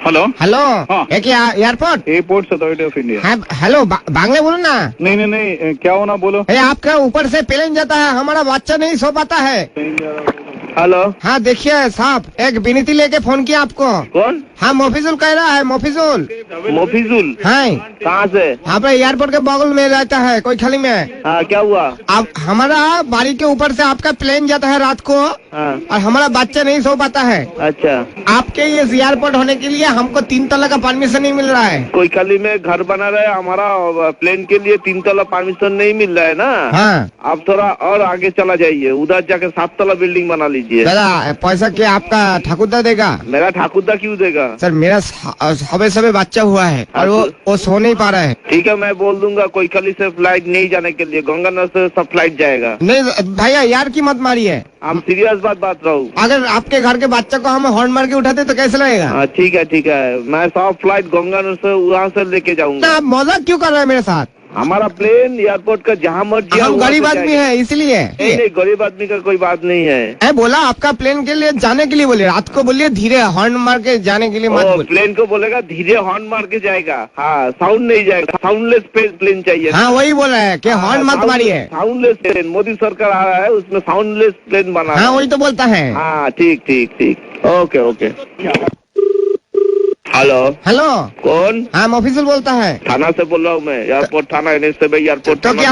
Hello hello हाँ। ये क्या airport? Airport authority of India. हाँ हेलो, बांग्ला बोलो ना। नहीं नहीं नहीं, क्या होना बोलो। ये आपका ऊपर से प्लेन जाता है, हमारा बच्चा नहीं सो पाता है। हेलो, हाँ देखिए साहब, एक विनती लेके फोन किया आपको। कौन? हाँ मोफिजुल कह रहा है, मोफिजुल। मोफिजुल? हाँ कहाँ से? आप एयरपोर्ट के बगल में रहता है, कोई खाली में। हाँ, क्या हुआ? अब हमारा बाड़ी के ऊपर से आपका प्लेन जाता है रात को, हाँ, और हमारा बच्चा नहीं सो पाता है। अच्छा। आपके ये एयरपोर्ट होने के लिए हमको 3 तला का परमिशन नहीं मिल रहा है। कोई खाली में घर बना रहे, हमारा प्लेन के लिए 3 तला परमिशन नहीं मिल रहा है ना। हाँ आप थोड़ा और आगे चला जाइए, उधर जाके 7 तला बिल्डिंग बना लीजिए। दादा, पैसा क्या आपका ठाकुरदा देगा? मेरा ठाकुरदा क्यों देगा? सर मेरा सबे बच्चा हुआ है और वो सो नहीं पा रहा है। ठीक है, मैं बोल दूंगा कोई खाली से फ्लाइट नहीं जाने के लिए, गंगानगर से सब फ्लाइट जाएगा। नहीं भैया यार की मत मारिए, हम सीरियस बात रहूँ। अगर आपके घर के बच्चा को हम हॉर्न मार के उठाते तो कैसे लगेगा? हाँ ठीक है, मैं सब फ्लाइट गंगानगर से वहाँ से लेके जाऊंगा। आप मजाक क्यों कर रहे हैं मेरे साथ? हमारा प्लेन एयरपोर्ट का जहाँ मर्जी हम गरीब आदमी है इसलिए। नहीं, गरीब आदमी का कोई बात नहीं है। मैं बोला आपका प्लेन के लिए जाने के लिए बोलिए, रात को बोलिए धीरे हॉर्न मार के जाने के लिए मत बोलिए। प्लेन को बोलेगा धीरे हॉर्न मार के जाएगा। हाँ, साउंड नहीं जाएगा, साउंडलेस प्लेन चाहिए। हाँ वही बोल रहे हैं कि हॉर्न मत मारिए। साउंडलेस प्लेन मोदी सरकार आ रहा है, उसमें साउंडलेस प्लेन बना। हाँ वही तो बोलता है। हाँ ठीक, ओके। हेलो हेलो कौन? हाँ मोफिजुल बोलता है। थाना से बोल रहा हूँ मैं, एयरपोर्ट थाना, NSB एयरपोर्ट। तो क्या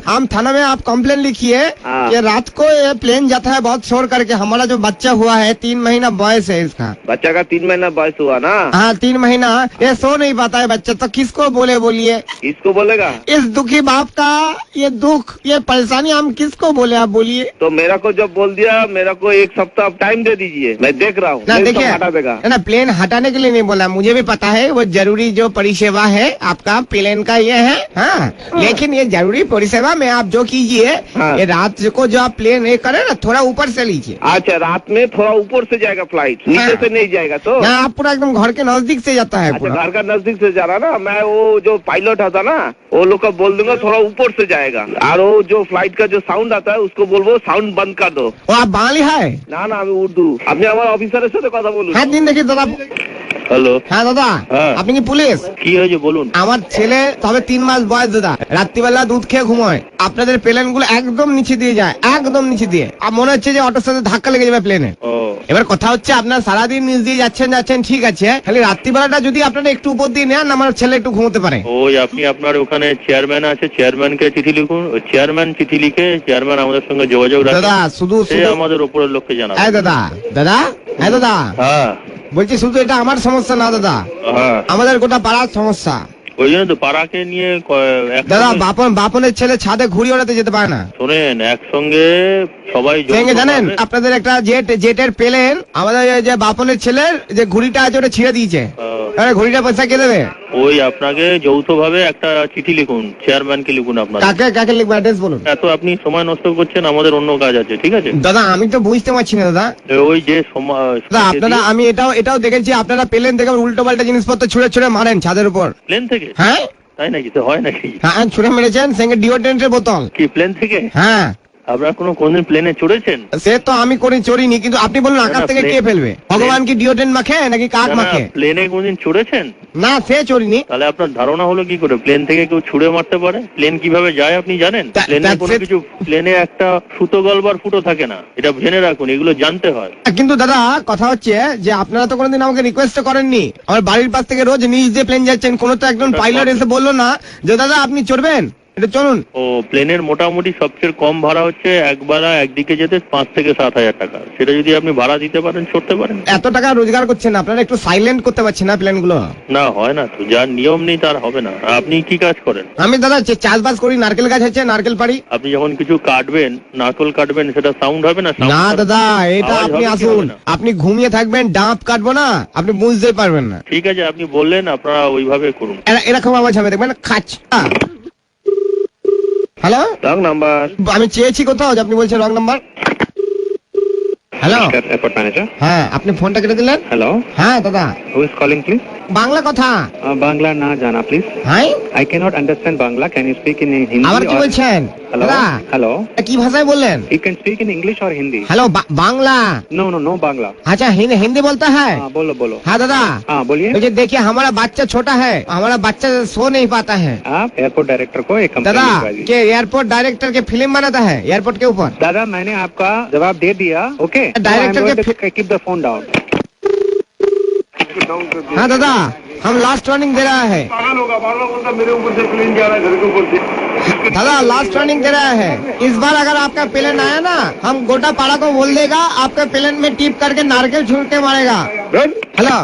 हम थाना में आप कंप्लेन लिखिए हाँ। कि रात को ये प्लेन जाता है बहुत शोर करके, हमारा जो बच्चा हुआ है 3 महीना बॉयस है इसका। बच्चा का 3 महीना बयस हुआ ना? हाँ 3 महीना, ये सो नहीं पाता है बच्चा, तो किसको बोलिए? किसको बोलेगा? इस दुखी बाप का ये दुख, ये परेशानी हम किसको बोले, आप बोलिए। तो मेरा को जब बोल दिया, मेरा को 1 सप्ताह टाइम दे दीजिए, मैं देख रहा हूँ। ना देखिए, हटा देगा ना प्लेन हटाने के लिए नहीं बोला, मुझे भी पता है वो जरूरी जो परिसेवा है आपका प्लेन का ये है। हाँ लेकिन ये जरूरी परिसेवा में आप जो कीजिए, हाँ। ये रात को जो आप प्लेन ये करे ना, थोड़ा ऊपर से लीजिए। अच्छा, रात में थोड़ा ऊपर से जाएगा फ्लाइट, नीचे से नहीं जाएगा। तो ना आप पूरा एकदम घर के नजदीक से जाता है। अच्छा, घर का नजदीक से जा रहा ना। मैं वो जो पायलट आता ना, वो लोग को बोल दूंगा थोड़ा ऊपर से जाएगा, और वो जो फ्लाइट का जो साउंड आता है उसको बोलबो साउंड बंद कर दो। वो आप बांग्ली है ना আমি উর্দু। আপনি আমার অফিসারের সাথে কথা বলুন। হ্যাঁ দিন দেখি দাদা। হ্যালো, হ্যাঁ দাদা, হ্যাঁ। আপনি কি পুলিশ? কি হয়েছে বলুন। আমার ছেলে তবে 3 মাস বয়স দাদা, রাত্রিবেলা দুধ খেয়ে ঘুমোয়, আপনাদের প্লেন গুলো একদম নিচে দিয়ে যায়, একদম নিচে দিয়ে, আর মনে হচ্ছে যে অটোর সাথে ধাক্কা লেগে যাবে প্লেনে। ও এবার কথা হচ্ছে আপনার সারাদিন নিচ দিয়ে যাচ্ছেন ঠিক আছে, খালি রাত্রিবেলাটা যদি আপনারা একটু উপর দিয়ে নেন, আমার ছেলে একটু ঘুমোতে পারে। ওই আপনি আপনার ওখানে চেয়ারম্যান আছে, চেয়ারম্যানকে চিঠি লিখুন, ওই চেয়ারম্যান চিঠি লিখে চেয়ারম্যান আমাদের সঙ্গে যোগাযোগ রাখে। দাদা শুধু সে আমাদের উপরের লোককে জানাবে। দাদা হ্যাঁ বলছি শুধু এটা আমার সমস্যা না দাদা, হ্যাঁ, আমাদের গোটা পাড়ার সমস্যা। ওই জন্য তো পাড়াকে নিয়ে দাদা বাপনের ছেলে ছাদে ঘুড়ি ওড়াতে যেতে পারে না। শোনেন, একসঙ্গে সবাই জানেন আপনাদের একটা জেটের প্লেন, আমাদের যে বাপনের ছেলের যে ঘুড়িটা আছে ওটা ছিঁড়ে দিয়েছে, ঘুড়িটা পয়সা কে দেবে? ওই আপনাকে যৌথভাবে একটা চিঠি লিখুন, চেয়ারম্যানকে লিখুন। আপনার কাকে লিখবো, অ্যাড্রেস বলুন। এত আপনি সময় নষ্ট করছেন, আমাদের অন্য কাজ আছে, ঠিক আছে দাদা আমি তো বুঝতে পারছি না দাদা। ওই যে দাদা আপনারা, আমি এটাও দেখেছি আপনারা প্লেন থেকে উল্টো পাল্টা জিনিসপত্র ছুঁড়ে মারেন ছাদের উপর। প্লেন থেকে? হ্যাঁ তাই নাকি? তো হয় নাকি? হ্যাঁ ছুঁড়ে মেরেছেন, সঙ্গে ডিওড্রেন্টের বোতল। কি প্লেন থেকে? হ্যাঁ। আপনারা কোনদিন প্লেনে চড়েছেন? সে তো আমি চড়িনি, কিন্তু আপনি বলুন আকাশ থেকে কে ফেলবে? ভগবান কি ডিওড্রেন্ট মাখে নাকি কাক মাখে? প্লেনে কোনদিন চড়েছেন? না সে চড়িনি। তাহলে আপনার ধারণা হলো কি করে প্লেন থেকে কেউ ছুড়ে মারতে পারে? প্লেন কিভাবে যায় আপনি জানেন? প্লেনে কোনো কিছু, প্লেনে একটা সুতো গলবার ফুটো থাকে না, এটা জেনে রাখুন, এগুলো জানতে হয়। কিন্তু দাদা কথা হচ্ছে যে আপনারা তো কোনোদিন আমাকে রিকোয়েস্ট করেননি, আমার বাড়ির পাশ থেকে রোজ নিচ দিয়ে প্লেন যাচ্ছেন, কোনো তো একজন পাইলট এসে বললো না যে দাদা আপনি চড়বেন, এটা চলুন। ও প্লেনের মোটামুটি সবচেয়ে কম ভাড়া হচ্ছে একবেলা একদিকে যেতে 5 থেকে 7 হাজার টাকা। সেটা যদি আপনি ভাড়া দিতে পারেন, চড়তে পারেন। এত টাকা রোজগার করছেন, আপনারা একটু সাইলেন্ট করতে পারছেন না প্লেন গুলো? না হয় না তো, যার নিয়ম নেই তার হবে না। আপনি কি কাজ করেন? আমি দাদা চাষবাস করি, নারকেল গাছ আছে, নারকেল পাড়ি। আপনি যখন কিছু কাটবেন, নারকেল কাটবেন, সেটা সাউন্ড হবে না? না দাদা এটা আপনি আসুন, আপনি ঘুমিয়ে থাকবেন, ডাব কাটবো না, আপনি বুঝতে পারবেন না। ঠিক আছে, আপনি বললেন, আপনারা ওইভাবে করুন। এরকম আওয়াজ হবে দেখবেন, খাচ। Hello, wrong number. আমি চেয়েছি কোথাও, আপনি বলছেন wrong number. Hello airport manager. হ্যাঁ, আপনি ফোনটা কেটে দিলেন। হ্যালো, হ্যাঁ দাদা, who is calling please? Bangla কথা বাংলা না জানা প্লিজ হ্যাঁ I cannot understand Bangla. Can you speak in Hindi? আবার কি or- বলছেন Hello? দাদা Hello? কি ভাষায় বললেন You can speak in English or Hindi? Hello Bangla No Bangla. अच्छा हिंदी बोलता है हाँ बोलो हाँ दादा हाँ बोलिए मुझे देखिए हमारा बच्चा छोटा है हमारा बच्चा सो नहीं पाता है आप एयरपोर्ट डायरेक्टर को एक कंप्लेंट दादा लिखवा दीजिए। के एयरपोर्ट डायरेक्टर के फिल्म बनाता है एयरपोर्ट के ऊपर दादा मैंने आपका जवाब दे दिया ओके डायरेक्टर के कीप द फोन डाउन हाँ दादा हम लास्ट वार्निंग दे रहा है पागल होगा बार बार बोलता मेरे ऊपर से प्लेन जा रहा है घर के ऊपर से दादा लास्ट वार्निंग दे रहा है इस बार अगर आपका प्लेन आया ना हम गोटा पाड़ा को बोल देगा आपके प्लेन में टिप करके नारकेल छूट के मारेगा हेलो